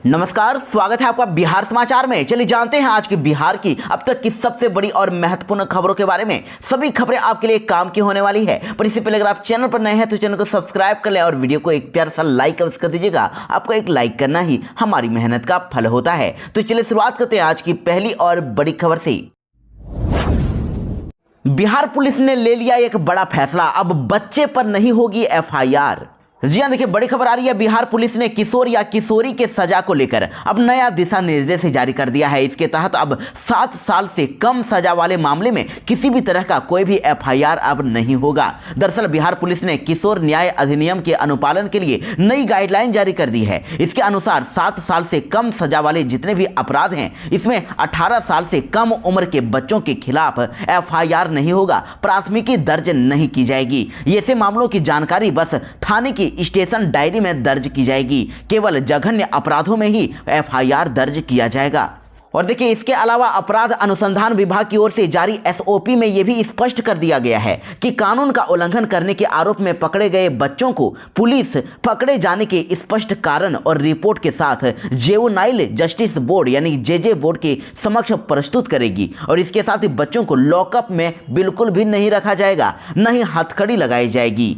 नमस्कार, स्वागत है आपका बिहार समाचार में। चलिए जानते हैं आज की बिहार की अब तक की सबसे बड़ी और महत्वपूर्ण खबरों के बारे में। सभी खबरें आपके लिए काम की होने वाली है, पर इससे पहले अगर आप चैनल पर नए हैं तो चैनल को सब्सक्राइब कर ले और वीडियो को एक प्यारा सा लाइक अवश्य कर दीजिएगा। आपको एक लाइक करना ही हमारी मेहनत का फल होता है। तो चलिए शुरुआत करते हैं आज की पहली और बड़ी खबर से। बिहार पुलिस ने ले लिया एक बड़ा फैसला, अब बच्चे पर नहीं होगी एफआईआर। जी हां, देखिए बड़ी खबर आ रही है। बिहार पुलिस ने किशोर या किशोरी के सजा को लेकर अब नया दिशा निर्देश जारी कर दिया है। इसके तहत अब 7 साल से कम सजा वाले मामले में किसी भी तरह का कोई भी एफआईआर अब नहीं होगा। दरअसल बिहार पुलिस ने किशोर न्याय अधिनियम के अनुपालन के लिए नई गाइडलाइन जारी कर दी है। इसके अनुसार 7 साल से कम सजा वाले जितने भी अपराध हैं, इसमें 18 साल से कम उम्र के बच्चों के खिलाफ एफआईआर नहीं होगा, प्राथमिकी दर्ज नहीं की जाएगी। ऐसे मामलों की जानकारी बस थाने की स्टेशन डायरी में दर्ज की जाएगी। केवल जघन्य अपराधों में ही एफआईआर दर्ज किया जाएगा। और देखिए इसके अलावा अपराध अनुसंधान विभाग की ओर से जारी एसओपी में यह भी स्पष्ट कर दिया गया है कि कानून का उल्लंघन करने के आरोप में पकड़े गए बच्चों को पुलिस पकड़े जाने के स्पष्ट कारण और रिपोर्ट के साथ जुवेनाइल जस्टिस बोर्ड यानी जेजे बोर्ड के समक्ष प्रस्तुत करेगी। और इसके साथ ही बच्चों को लॉकअप में बिल्कुल भी नहीं रखा जाएगा, न ही हथकड़ी लगाई जाएगी।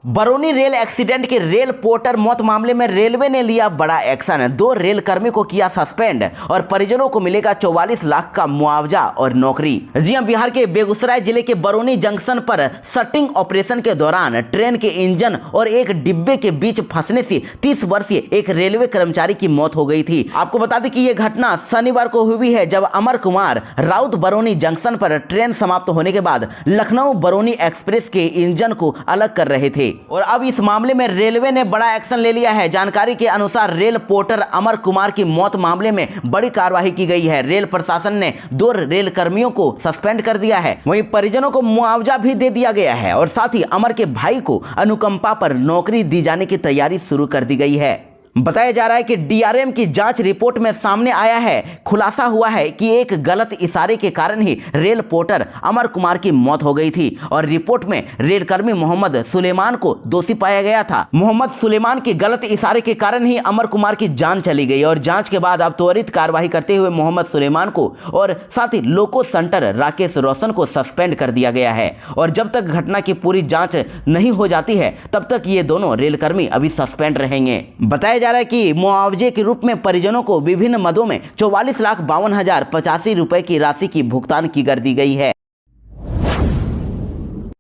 बरौनी रेल एक्सीडेंट के रेल पोर्टर मौत मामले में रेलवे ने लिया बड़ा एक्शन। 2 रेल कर्मी को किया सस्पेंड और परिजनों को मिलेगा 44 लाख का मुआवजा और नौकरी। जी हां, बिहार के बेगूसराय जिले के बरौनी जंक्शन पर सटिंग ऑपरेशन के दौरान ट्रेन के इंजन और एक डिब्बे के बीच फंसने से 30 वर्षीय एक रेलवे कर्मचारी की मौत हो गई थी। आपको बता दें कि यह घटना शनिवार को हुई है, जब अमर कुमार राउत बरौनी जंक्शन पर ट्रेन समाप्त होने के बाद लखनऊ बरौनी एक्सप्रेस के इंजन को अलग कर रहे थे। और अब इस मामले में रेलवे ने बड़ा एक्शन ले लिया है। जानकारी के अनुसार रेल पोर्टर अमर कुमार की मौत मामले में बड़ी कार्रवाई की गई है। रेल प्रशासन ने 2 रेल कर्मियों को सस्पेंड कर दिया है, वहीं परिजनों को मुआवजा भी दे दिया गया है और साथ ही अमर के भाई को अनुकंपा पर नौकरी दी जाने की तैयारी शुरू कर दी गई है। बताया जा रहा है कि डीआरएम की जांच रिपोर्ट में सामने आया है, खुलासा हुआ है कि एक गलत इशारे के कारण ही रेल पोर्टर अमर कुमार की मौत हो गई थी और रिपोर्ट में रेलकर्मी मोहम्मद सुलेमान को दोषी पाया गया था। मोहम्मद सुलेमान के गलत इशारे के कारण ही अमर कुमार की जान चली गई और जांच के बाद अब त्वरित कार्रवाई करते हुए मोहम्मद सुलेमान को और साथ ही लोको सेंटर राकेश रोशन को सस्पेंड कर दिया गया है। और जब तक घटना की पूरी जांच नहीं हो जाती है तब तक ये दोनों रेलकर्मी अभी सस्पेंड रहेंगे। बताया जा रहा है कि मुआवजे के रूप में परिजनों को विभिन्न मदों में 44,52,085 रुपए की राशि की भुगतान की कर दी गई है।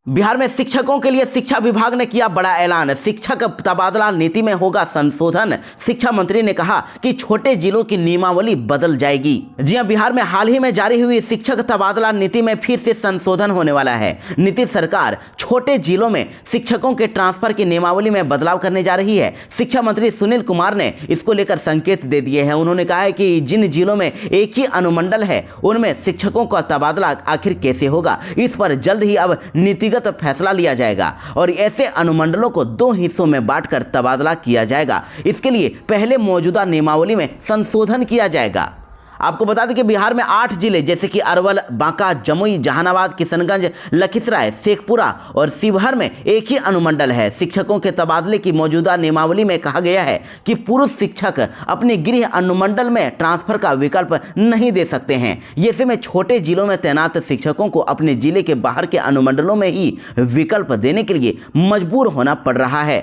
बिहार में शिक्षकों के लिए शिक्षा विभाग ने किया बड़ा ऐलान, शिक्षक तबादला नीति में होगा संशोधन। शिक्षा मंत्री ने कहा कि छोटे जिलों की नियमावली बदल जाएगी। जी हां, बिहार में हाल ही में जारी हुई शिक्षक तबादला नीति में फिर से संशोधन होने वाला है। नीतीश सरकार छोटे जिलों में शिक्षकों के ट्रांसफर की नियमावली में बदलाव करने जा रही है। शिक्षा मंत्री सुनील कुमार ने इसको लेकर संकेत दे दिए हैं। उन्होंने कहा है कि जिन जिलों में एक ही अनुमंडल है उनमें शिक्षकों का तबादला आखिर कैसे होगा, इस पर जल्द ही अब नीति फैसला लिया जाएगा और ऐसे अनुमंडलों को 2 हिस्सों में बांटकर तबादला किया जाएगा। इसके लिए पहले मौजूदा नियमावली में संशोधन किया जाएगा। आपको बता दें कि बिहार में 8 जिले जैसे कि अरवल, बांका, जमुई, जहानाबाद, किशनगंज, लखीसराय, शेखपुरा और शिवहर में एक ही अनुमंडल है। शिक्षकों के तबादले की मौजूदा नियमावली में कहा गया है कि पुरुष शिक्षक अपने गृह अनुमंडल में ट्रांसफर का विकल्प नहीं दे सकते हैं। ऐसे में छोटे जिलों में तैनात शिक्षकों को अपने जिले के बाहर के अनुमंडलों में ही विकल्प देने के लिए मजबूर होना पड़ रहा है।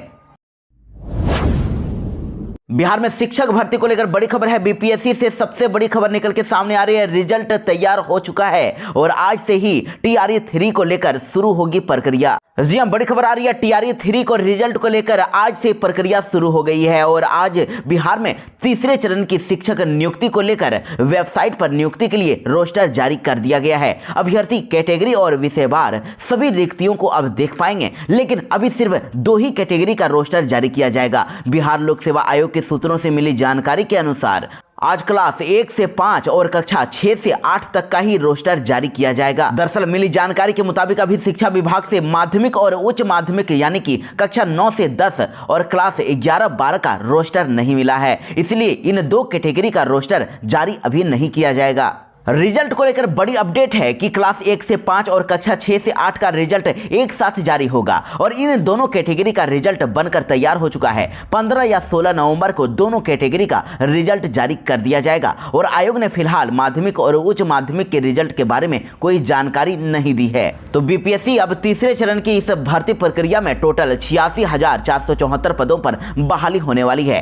बिहार में शिक्षक भर्ती को लेकर बड़ी खबर है। बीपीएससी से सबसे बड़ी खबर निकल के सामने आ रही है। रिजल्ट तैयार हो चुका है और आज से ही टीआरई 3 को लेकर शुरू होगी प्रक्रिया। जी हां, बड़ी खबर आ रही है। टीआरई 3 को रिजल्ट को लेकर आज से प्रक्रिया शुरू हो गई है और आज बिहार में तीसरे चरण की शिक्षक नियुक्ति को लेकर वेबसाइट पर नियुक्ति के लिए रोस्टर जारी कर दिया गया है। अभ्यर्थी कैटेगरी और विषयवार सभी रिक्तियों को अब देख पाएंगे, लेकिन अभी सिर्फ 2 ही कैटेगरी का रोस्टर जारी किया जाएगा। बिहार लोक सेवा आयोग के सूत्रों से मिली जानकारी के अनुसार आज क्लास 1 से 5 और कक्षा 6 से 8 तक का ही रोस्टर जारी किया जाएगा। दरअसल मिली जानकारी के मुताबिक अभी शिक्षा विभाग से माध्यमिक और उच्च माध्यमिक यानी कि कक्षा 9 से 10 और क्लास 11-12 का रोस्टर नहीं मिला है, इसलिए इन 2 कैटेगरी का रोस्टर जारी अभी नहीं किया जाएगा। रिजल्ट को लेकर बड़ी अपडेट है कि क्लास 1 से 5 और कक्षा 6 से 8 का रिजल्ट एक साथ जारी होगा और इन दोनों कैटेगरी का रिजल्ट बनकर तैयार हो चुका है। 15 या 16 नवंबर को दोनों कैटेगरी का रिजल्ट जारी कर दिया जाएगा और आयोग ने फिलहाल माध्यमिक और उच्च माध्यमिक के रिजल्ट के बारे में कोई जानकारी नहीं दी है। तो बीपीएससी अब तीसरे चरण की इस भर्ती प्रक्रिया में टोटल 86,474 पदों पर बहाली होने वाली है।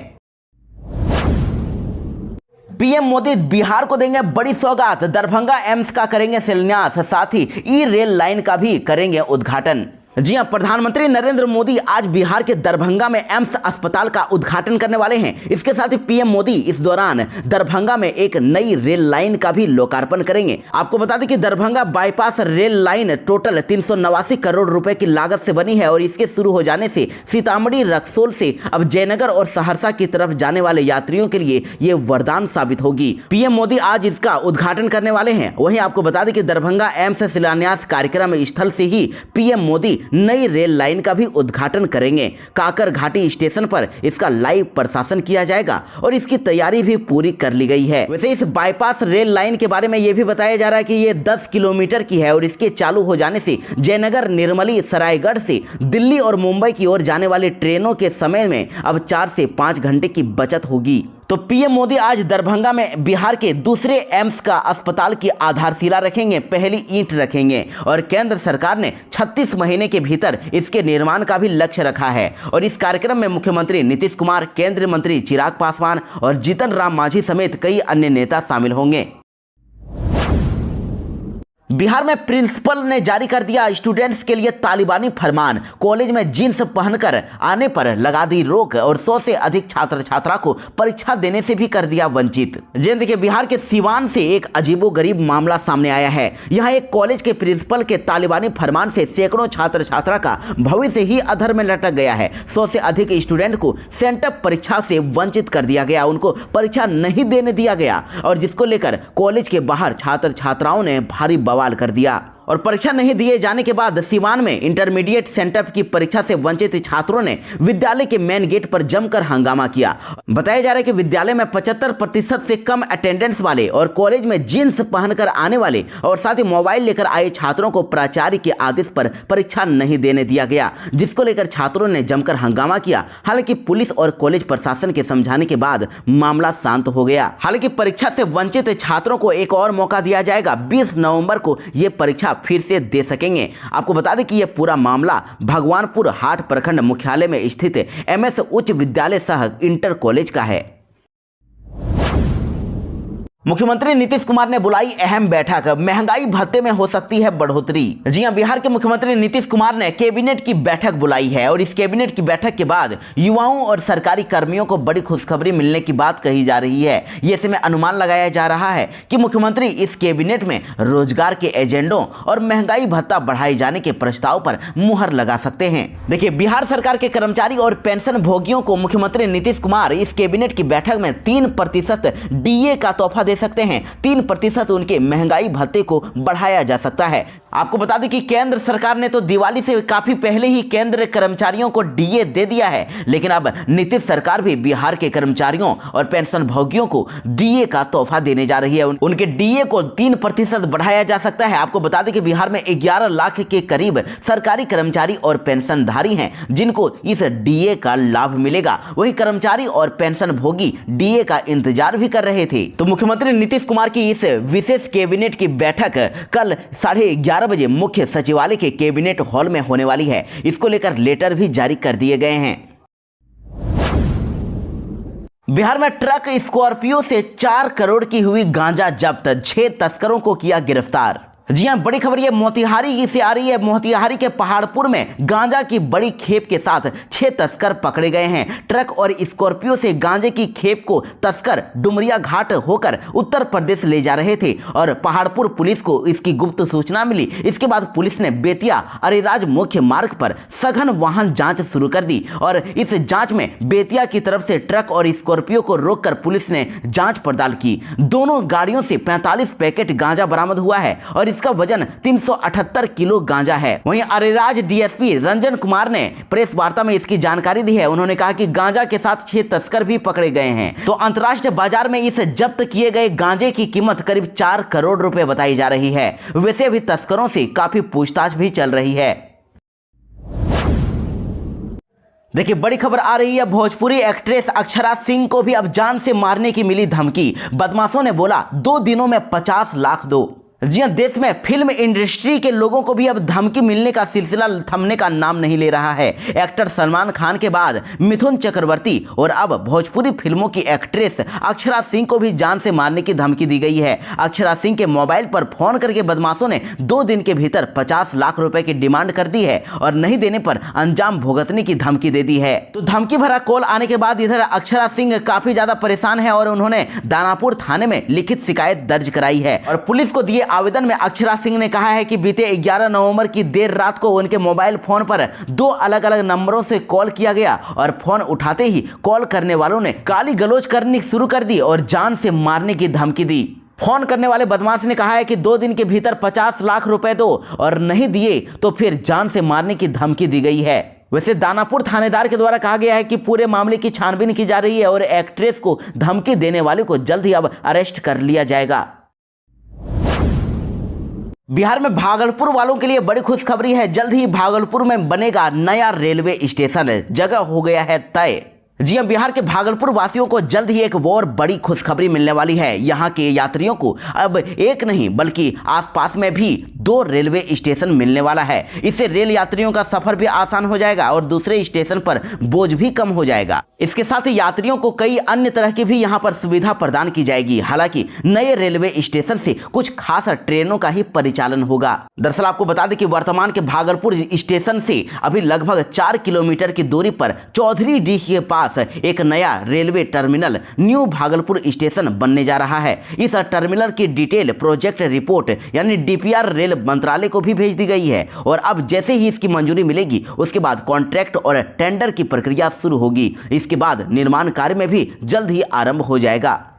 पीएम मोदी बिहार को देंगे बड़ी सौगात, दरभंगा एम्स का करेंगे शिलान्यास, साथ ही ई रेल लाइन का भी करेंगे उद्घाटन। जी हां, प्रधानमंत्री नरेंद्र मोदी आज बिहार के दरभंगा में एम्स अस्पताल का उद्घाटन करने वाले हैं। इसके साथ ही पीएम मोदी इस दौरान दरभंगा में एक नई रेल लाइन का भी लोकार्पण करेंगे। आपको बता दें कि Darbhanga bypass rail line total 389 crore रुपए की लागत से बनी है और इसके शुरू हो जाने से सीतामढ़ी रक्सौल से अब जयनगर और सहरसा की तरफ जाने वाले यात्रियों के लिए ये वरदान साबित होगी। पीएम मोदी आज इसका उद्घाटन करने वाले हैं। वहीं आपको बता दें कि दरभंगा एम्स शिलान्यास कार्यक्रम स्थल से ही पीएम मोदी नई रेल लाइन का भी उद्घाटन करेंगे। काकर घाटी स्टेशन पर इसका लाइव प्रशासन किया जाएगा और इसकी तैयारी भी पूरी कर ली गई है। वैसे इस बाईपास रेल लाइन के बारे में यह भी बताया जा रहा है कि ये 10 किलोमीटर की है और इसके चालू हो जाने से जयनगर, निर्मली, सरायगढ़ से दिल्ली और मुंबई की ओर जाने वाली ट्रेनों के समय में अब 4 से 5 घंटे की बचत होगी। तो पीएम मोदी आज दरभंगा में बिहार के दूसरे एम्स का अस्पताल की आधारशिला रखेंगे, पहली ईंट रखेंगे और केंद्र सरकार ने 36 महीने के भीतर इसके निर्माण का भी लक्ष्य रखा है। और इस कार्यक्रम में मुख्यमंत्री नीतीश कुमार, केंद्रीय मंत्री चिराग पासवान और जीतन राम मांझी समेत कई अन्य नेता शामिल होंगे। बिहार में प्रिंसिपल ने जारी कर दिया स्टूडेंट्स के लिए तालिबानी फरमान, कॉलेज में जींस पहनकर आने पर लगा दी रोक और 100 से अधिक छात्र छात्रा को परीक्षा देने से भी कर दिया वंचित। देखिए, बिहार के सिवान से एक अजीबोगरीब मामला सामने आया है। यहाँ एक कॉलेज के प्रिंसिपल के तालिबानी फरमान से सैकड़ों छात्र छात्रा का भविष्य ही अधर में लटक गया है। 100 से अधिक स्टूडेंट को सेंटअप परीक्षा से वंचित कर दिया गया, उनको परीक्षा नहीं देने दिया गया और जिसको लेकर कॉलेज के बाहर छात्र छात्राओं ने भारी बवाल कर दिया। और परीक्षा नहीं दिए जाने के बाद सिवान में इंटरमीडिएट सेंटअप की परीक्षा से वंचित छात्रों ने विद्यालय के मेन गेट पर जमकर हंगामा किया। बताया जा रहा है कि विद्यालय में 75% से कम अटेंडेंस वाले और कॉलेज में जींस पहनकर आने वाले और साथ ही मोबाइल लेकर आए छात्रों को प्राचार्य के आदेश पर परीक्षा नहीं देने दिया गया, जिसको लेकर छात्रों ने जमकर हंगामा किया। हालांकि पुलिस और कॉलेज प्रशासन के समझाने के बाद मामला शांत हो गया। हालांकि परीक्षा से वंचित छात्रों को एक और मौका दिया जाएगा। 20 नवंबर को यह परीक्षा फिर से दे सकेंगे। आपको बता दें कि यह पूरा मामला भगवानपुर हाट प्रखंड मुख्यालय में स्थित एमएस उच्च विद्यालय सह इंटर कॉलेज का है। मुख्यमंत्री नीतीश कुमार ने बुलाई अहम बैठक, महंगाई भत्ते में हो सकती है बढ़ोतरी। जी हां, बिहार के मुख्यमंत्री नीतीश कुमार ने कैबिनेट की बैठक बुलाई है और इस कैबिनेट की बैठक के बाद युवाओं और सरकारी कर्मियों को बड़ी खुशखबरी मिलने की बात कही जा रही है। ये ऐसे में अनुमान लगाया जा रहा है कि मुख्यमंत्री इस कैबिनेट में रोजगार के एजेंडों और महंगाई भत्ता बढ़ाए जाने के प्रस्ताव पर मुहर लगा सकते हैं। देखिए, बिहार सरकार के कर्मचारी और पेंशन भोगियों को मुख्यमंत्री नीतीश कुमार इस कैबिनेट की बैठक में 3% डीए का तोहफा दे सकते हैं। 3% उनके महंगाई भत्ते को बढ़ाया जा सकता है। आपको बता दें कि केंद्र सरकार ने तो दिवाली से काफी पहले ही केंद्र कर्मचारियों को डीए दे दिया है, लेकिन अब नीतीश सरकार भी बिहार के कर्मचारियों और पेंशन भोगियों को डीए का तोहफा देने जा रही है। उनके डीए को 3% बढ़ाया जा सकता है। आपको बता दें कि बिहार में 11 लाख के करीब सरकारी कर्मचारी और पेंशनधारी हैं जिनको इस डीए का लाभ मिलेगा। वही कर्मचारी और पेंशन भोगी डीए का इंतजार भी कर रहे थे। तो मुख्यमंत्री नीतीश कुमार की इस विशेष कैबिनेट की बैठक कल 11:30 बजे मुख्य सचिवालय के कैबिनेट हॉल में होने वाली है। इसको लेकर लेटर भी जारी कर दिए गए हैं। बिहार में ट्रक स्कॉर्पियो से 4 करोड़ की हुई गांजा जब्त, 6 तस्करों को किया गिरफ्तार। जी हां, बड़ी खबर ये मोतिहारी से आ रही है। मोतिहारी के पहाड़पुर में गांजा की बड़ी खेप के साथ 6 तस्कर पकड़े गए हैं। ट्रक और स्कॉर्पियो से गांजे की खेप को तस्कर डुमरिया घाट होकर उत्तर प्रदेश ले जा रहे थे और पहाड़पुर पुलिस को इसकी गुप्त सूचना मिली। इसके बाद पुलिस ने बेतिया अरेराज मुख्य मार्ग पर सघन वाहन जांच शुरू कर दी और इस जांच में बेतिया की तरफ से ट्रक और स्कॉर्पियो को रोककर पुलिस ने जांच पड़ताल की। दोनों गाड़ियों से 45 पैकेट गांजा बरामद हुआ है और इसका वजन 378 किलो गांजा है। वहीं अरेराज डीएसपी रंजन कुमार ने प्रेस वार्ता में इसकी जानकारी दी है। उन्होंने कहा कि गांजा के साथ 6 तस्कर भी पकड़े गए हैं। तो अंतर्राष्ट्रीय बाजार में इस जब्त किए गए गांजे की कीमत करीब 4 करोड़ रुपए बताई जा रही है। वैसे अभी तस्करों से काफी पूछताछ भी चल रही है। देखिए, बड़ी खबर आ रही है, भोजपुरी एक्ट्रेस अक्षरा सिंह को भी अब जान से मारने की मिली धमकी। बदमाशों ने बोला 2 दिनों में 50 लाख दो। जी हां, देश में फिल्म इंडस्ट्री के लोगों को भी अब धमकी मिलने का सिलसिला थमने का नाम नहीं ले रहा है। एक्टर सलमान खान के बाद मिथुन चक्रवर्ती और अब भोजपुरी फिल्मों की एक्ट्रेस अक्षरा सिंह को भी जान से मारने की धमकी दी गई है। अक्षरा सिंह के मोबाइल पर फोन करके बदमाशों ने 2 दिन के भीतर 50 लाख रुपए की डिमांड कर दी है और नहीं देने पर अंजाम भुगतने की धमकी दे दी है। तो धमकी भरा कॉल आने के बाद इधर अक्षरा सिंह काफी ज्यादा परेशान है और उन्होंने दानापुर थाने में लिखित शिकायत दर्ज कराई है। और पुलिस को दिए आवेदन में अक्षरा सिंह ने कहा है कि बीते 11 नवंबर की देर रात को उनके मोबाइल फोन पर 2 अलग अलग नंबरों से कॉल किया गया और फोन उठाते ही कॉल करने वालों ने गाली गलौज करनी शुरू कर दी और जान से मारने की धमकी दी। फोन करने वाले बदमाश ने कहा है कि 2 दिन के भीतर 50 लाख रुपए दो और नहीं दिए तो फिर जान से मारने की धमकी दी गई है। वैसे दानापुर थानेदार के द्वारा कहा गया है कि पूरे मामले की छानबीन की जा रही है और एक्ट्रेस को धमकी देने वाले को जल्द ही अब अरेस्ट कर लिया जाएगा। बिहार में भागलपुर वालों के लिए बड़ी खुशखबरी है। जल्द ही भागलपुर में बनेगा नया रेलवे स्टेशन, जगह हो गया है तय। जी हां, बिहार के भागलपुर वासियों को जल्द ही एक और बड़ी खुशखबरी मिलने वाली है। यहाँ के यात्रियों को अब एक नहीं बल्कि आसपास में भी 2 रेलवे स्टेशन मिलने वाला है। इससे रेल यात्रियों का सफर भी आसान हो जाएगा और दूसरे स्टेशन पर बोझ भी कम हो जाएगा। इसके साथ ही यात्रियों को कई अन्य तरह की भी यहाँ पर सुविधा प्रदान की जाएगी। हालांकि नए रेलवे स्टेशन से कुछ खास ट्रेनों का ही परिचालन होगा। दरअसल आपको बता दें कि वर्तमान के भागलपुर स्टेशन से अभी लगभग 4 किलोमीटर की दूरी पर चौधरी के पास एक नया railway terminal new Bhagalpur station बनने जा रहा है। इस टर्मिनल की डिटेल प्रोजेक्ट रिपोर्ट यानी डीपीआर रेल मंत्रालय को भी भेज दी गई है और अब जैसे ही इसकी मंजूरी मिलेगी उसके बाद कॉन्ट्रैक्ट और टेंडर की प्रक्रिया शुरू होगी। इसके बाद निर्माण कार्य में भी जल्द ही आरंभ हो जाएगा।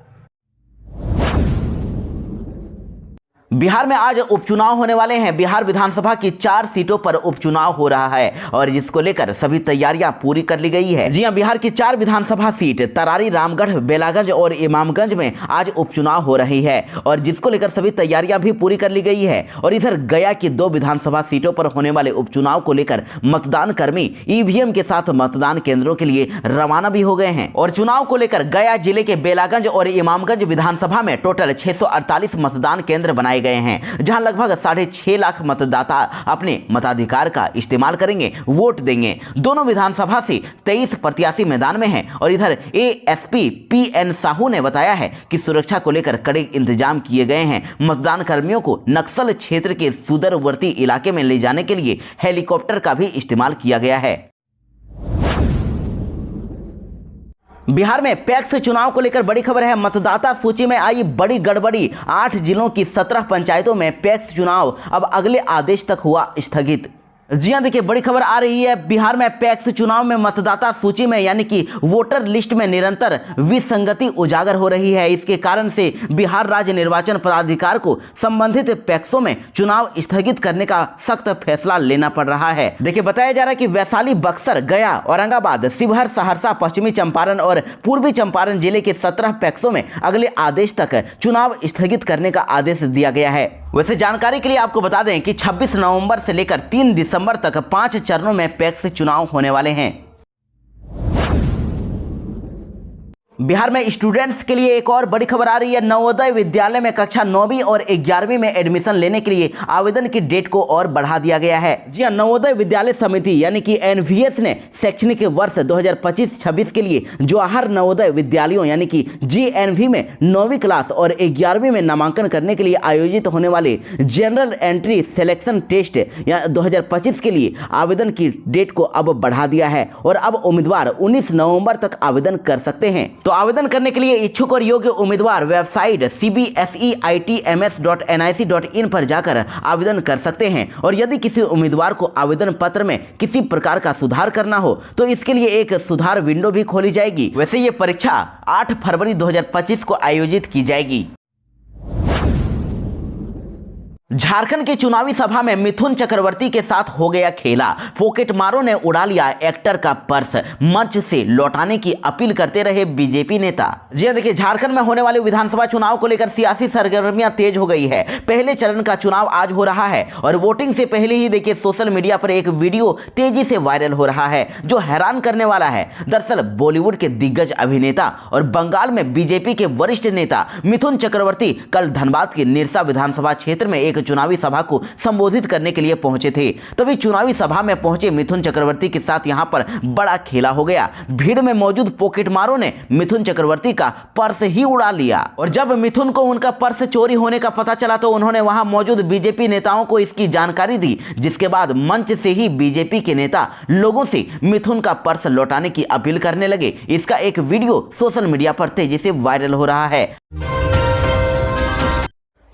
बिहार में आज उपचुनाव होने वाले हैं। बिहार विधानसभा की 4 सीटों पर उपचुनाव हो रहा है और जिसको लेकर सभी तैयारियां पूरी कर ली गई है। जी हां, बिहार की 4 विधानसभा सीट तरारी, रामगढ़, बेलागंज और इमामगंज में आज उपचुनाव हो रही है और जिसको लेकर सभी तैयारियां भी पूरी कर ली गई है। और इधर गया की 2 विधानसभा सीटों पर होने वाले उपचुनाव को लेकर मतदान कर्मी ईवीएम के साथ मतदान केंद्रों के लिए रवाना भी हो गए हैं। और चुनाव को लेकर गया जिले के बेलागंज और इमामगंज विधानसभा में टोटल 648 मतदान केंद्र बनाए गए हैं, जहां लगभग 6.5 लाख मतदाता अपने मताधिकार का इस्तेमाल करेंगे, वोट देंगे। दोनों विधानसभा से 23 प्रत्याशी मैदान में हैं और इधर एएसपी पीएन साहू ने बताया है कि सुरक्षा को लेकर कड़े इंतजाम किए गए हैं। मतदान कर्मियों को नक्सल क्षेत्र के सुदूरवर्ती इलाके में ले जाने के लिए हेलीकॉप्टर का भी इस्तेमाल किया गया है। बिहार में पैक्स चुनाव को लेकर बड़ी खबर है। मतदाता सूची में आई बड़ी गड़बड़ी। 8 जिलों की 17 पंचायतों में पैक्स चुनाव अब अगले आदेश तक हुआ स्थगित। जी हां, देखिए बड़ी खबर आ रही है। बिहार में पैक्स चुनाव में मतदाता सूची में यानी कि वोटर लिस्ट में निरंतर विसंगति उजागर हो रही है। इसके कारण से बिहार राज्य निर्वाचन पदाधिकारी को संबंधित पैक्सों में चुनाव स्थगित करने का सख्त फैसला लेना पड़ रहा है। देखिए बताया जा रहा है कि वैशाली, बक्सर, गया, औरंगाबाद, शिवहर, सहरसा, पश्चिमी चंपारण और पूर्वी चंपारण जिले के 17 पैक्सों में अगले आदेश तक चुनाव स्थगित करने का आदेश दिया गया है। वैसे जानकारी के लिए आपको बता दें कि 26 नवंबर से लेकर 3 दिसंबर तक 5 चरणों में पैक्स चुनाव होने वाले हैं। बिहार में स्टूडेंट्स के लिए एक और बड़ी खबर आ रही है। नवोदय विद्यालय में कक्षा 9वीं और 11वीं में एडमिशन लेने के लिए आवेदन की डेट को और बढ़ा दिया गया है। जी हां, नवोदय विद्यालय समिति यानी कि एनवीएस ने शैक्षणिक वर्ष 2025-26 के लिए जवाहर नवोदय विद्यालयों यानी कि जीएनवी में 9वीं क्लास और 11वीं में नामांकन करने के लिए आयोजित होने वाले जनरल एंट्री सिलेक्शन टेस्ट या 2025 के लिए आवेदन की डेट को अब बढ़ा दिया है और अब उम्मीदवार 19 नवंबर तक आवेदन कर सकते हैं। तो आवेदन करने के लिए इच्छुक और योग्य उम्मीदवार वेबसाइट cbseitms.nic.in पर जाकर आवेदन कर सकते हैं। और यदि किसी उम्मीदवार को आवेदन पत्र में किसी प्रकार का सुधार करना हो तो इसके लिए एक सुधार विंडो भी खोली जाएगी। वैसे ये परीक्षा 8 फरवरी 2025 को आयोजित की जाएगी। झारखंड की चुनावी सभा में मिथुन चक्रवर्ती के साथ हो गया खेला। पॉकेट मारों ने उड़ा लिया एक्टर का पर्स, मंच से लौटाने की अपील करते रहे बीजेपी नेता। जी हां, देखिए, झारखंड में होने वाले विधानसभा चुनाव को लेकर सियासी सरगर्मियां तेज हो गई है। पहले चरण का चुनाव आज हो रहा है और वोटिंग से पहले ही देखिए सोशल मीडिया पर एक वीडियो तेजी से वायरल हो रहा है जो हैरान करने वाला है। दरअसल बॉलीवुड के दिग्गज अभिनेता और बंगाल में बीजेपी के वरिष्ठ नेता मिथुन चक्रवर्ती कल धनबाद के निरसा विधानसभा क्षेत्र में एक चुनावी सभा को संबोधित करने के लिए पहुंचे थे। तभी चुनावी सभा में पहुंचे मिथुन चक्रवर्ती के साथ यहां पर बड़ा खेला हो गया। भीड़ में मौजूद पॉकेटमारों ने मिथुन चक्रवर्ती का पर्स ही उड़ा लिया और जब मिथुन को उनका पर्स चोरी होने का पता चला तो उन्होंने वहां मौजूद बीजेपी नेताओं को इसकी जानकारी दी, जिसके बाद मंच से ही बीजेपी के नेता लोगों से मिथुन का पर्स लौटाने की अपील करने लगे। इसका एक वीडियो सोशल मीडिया पर तेजी से वायरल हो रहा है।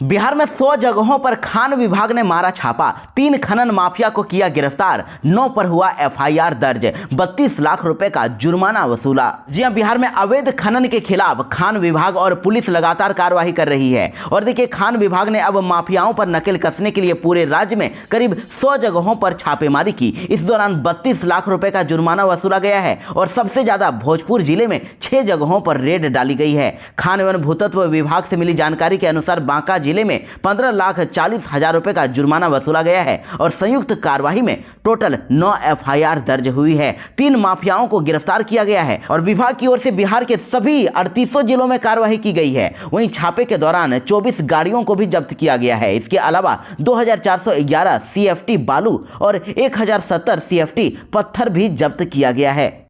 बिहार में 100 जगहों पर खान विभाग ने मारा छापा, 3 खनन माफिया को किया गिरफ्तार, 9 पर हुआ एफआईआर दर्ज, 32 लाख रुपए का जुर्माना वसूला। जी हां, बिहार में अवैध खनन के खिलाफ खान विभाग और पुलिस लगातार कार्रवाई कर रही है और देखिए खान विभाग ने अब माफियाओं पर नकेल कसने के लिए पूरे राज्य में करीब 100 जगहों पर छापेमारी की। इस दौरान 32 लाख रुपए का जुर्माना वसूला गया है और सबसे ज्यादा भोजपुर जिले में 6 जगहों पर रेड डाली गई है। खान एवं भूतत्व विभाग से मिली जानकारी के अनुसार बांका जिले में 15,40,000 रुपए का जुर्माना वसूला गया है और संयुक्त कार्रवाई में टोटल 9 एफआईआर दर्ज हुई है। 3 माफियाओं को गिरफ्तार किया गया है और विभाग की ओर से बिहार के सभी 38 जिलों में कार्रवाई की गई है। वहीं छापे के दौरान 24 गाड़ियों को भी जब्त किया गया है। इसके अलावा 2411 सीएफटी बालू और 1070 सीएफटी पत्थर भी जब्त किया गया है।